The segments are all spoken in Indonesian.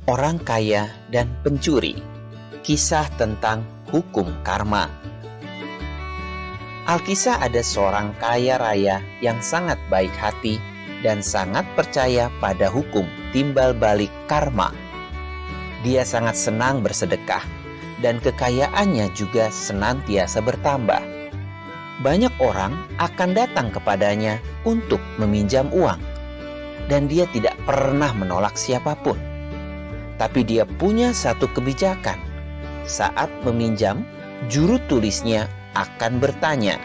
Orang kaya dan pencuri. Kisah tentang hukum karma. Alkisah ada seorang kaya raya yang sangat baik hati dan sangat percaya pada hukum timbal balik karma. Dia sangat senang bersedekah dan kekayaannya juga senantiasa bertambah. Banyak orang akan datang kepadanya untuk meminjam uang dan dia tidak pernah menolak siapapun. Tapi dia punya satu kebijakan. Saat meminjam, juru tulisnya akan bertanya,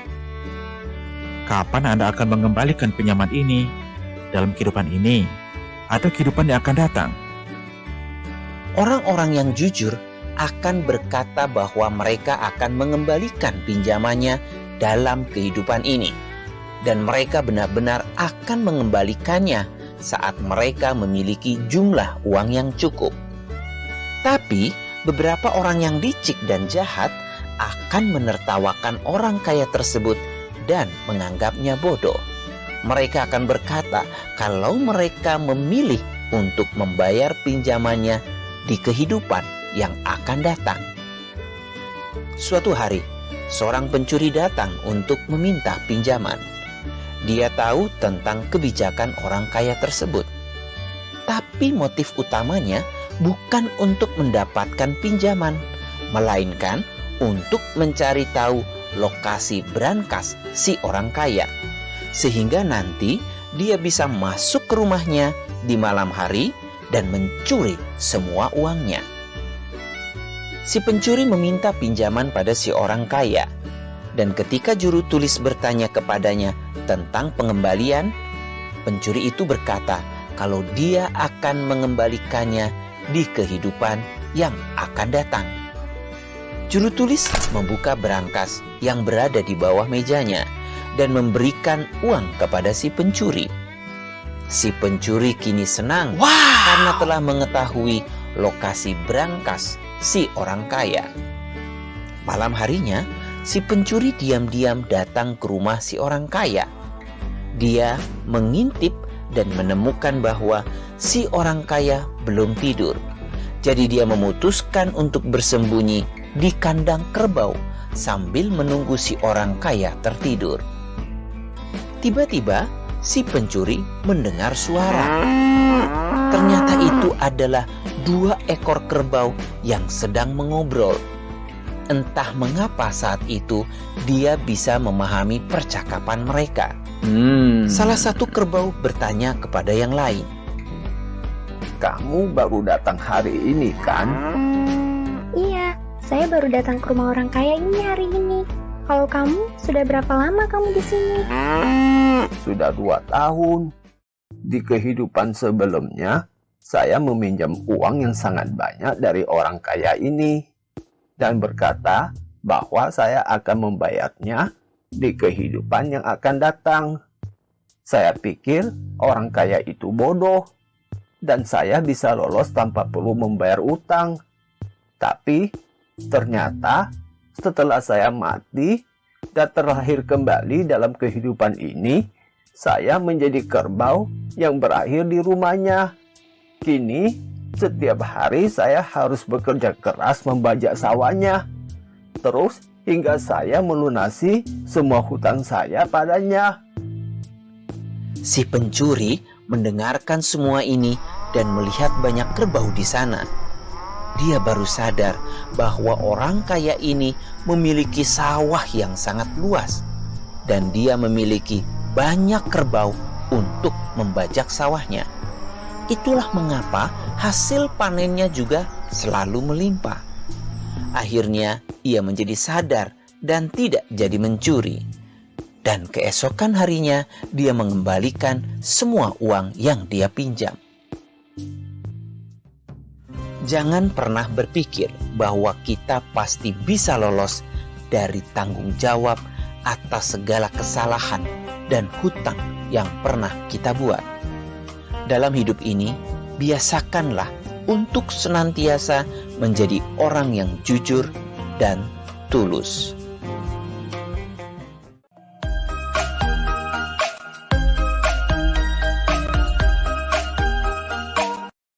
"Kapan Anda akan mengembalikan pinjaman ini? Dalam kehidupan ini atau kehidupan yang akan datang?" Orang-orang yang jujur akan berkata bahwa mereka akan mengembalikan pinjamannya dalam kehidupan ini. Dan mereka benar-benar akan mengembalikannya saat mereka memiliki jumlah uang yang cukup. Tapi beberapa orang yang licik dan jahat akan menertawakan orang kaya tersebut dan menganggapnya bodoh. Mereka akan berkata kalau mereka memilih untuk membayar pinjamannya di kehidupan yang akan datang. Suatu hari, seorang pencuri datang untuk meminta pinjaman. Dia tahu tentang kebijakan orang kaya tersebut. Tapi motif utamanya bukan untuk mendapatkan pinjaman, melainkan untuk mencari tahu lokasi brankas si orang kaya. Sehingga nanti dia bisa masuk ke rumahnya di malam hari dan mencuri semua uangnya. Si pencuri meminta pinjaman pada si orang kaya. Dan ketika juru tulis bertanya kepadanya tentang pengembalian, pencuri itu berkata kalau dia akan mengembalikannya di kehidupan yang akan datang. Juru tulis membuka berangkas yang berada di bawah mejanya dan memberikan uang kepada si pencuri. Si pencuri kini senang karena telah mengetahui lokasi berangkas si orang kaya. Malam harinya, si pencuri diam-diam datang ke rumah si orang kaya. Dia mengintip dan menemukan bahwa si orang kaya belum tidur. Jadi dia memutuskan untuk bersembunyi di kandang kerbau sambil menunggu si orang kaya tertidur. Tiba-tiba si pencuri mendengar suara. Ternyata itu adalah 2 ekor kerbau yang sedang mengobrol. Entah mengapa saat itu dia bisa memahami percakapan mereka. Salah satu kerbau bertanya kepada yang lain, "Kamu baru datang hari ini kan?" "Iya, saya baru datang ke rumah orang kaya ini hari ini. Kalau kamu, sudah berapa lama kamu di sini?" "Sudah 2 tahun. Di kehidupan sebelumnya, saya meminjam uang yang sangat banyak dari orang kaya ini dan berkata bahwa saya akan membayarnya di kehidupan yang akan datang. Saya pikir orang kaya itu bodoh dan saya bisa lolos tanpa perlu membayar utang. Tapi ternyata setelah saya mati dan terlahir kembali dalam kehidupan ini, saya menjadi kerbau yang berakhir di rumahnya. Kini setiap hari saya harus bekerja keras membajak sawahnya. Terus hingga saya melunasi semua hutang saya padanya." Si pencuri mendengarkan semua ini dan melihat banyak kerbau di sana. Dia baru sadar bahwa orang kaya ini memiliki sawah yang sangat luas dan dia memiliki banyak kerbau untuk membajak sawahnya. Itulah mengapa hasil panennya juga selalu melimpah. Akhirnya ia menjadi sadar dan tidak jadi mencuri. Dan keesokan harinya dia mengembalikan semua uang yang dia pinjam. Jangan pernah berpikir bahwa kita pasti bisa lolos dari tanggung jawab atas segala kesalahan dan hutang yang pernah kita buat. Dalam hidup ini, biasakanlah untuk senantiasa menjadi orang yang jujur dan tulus.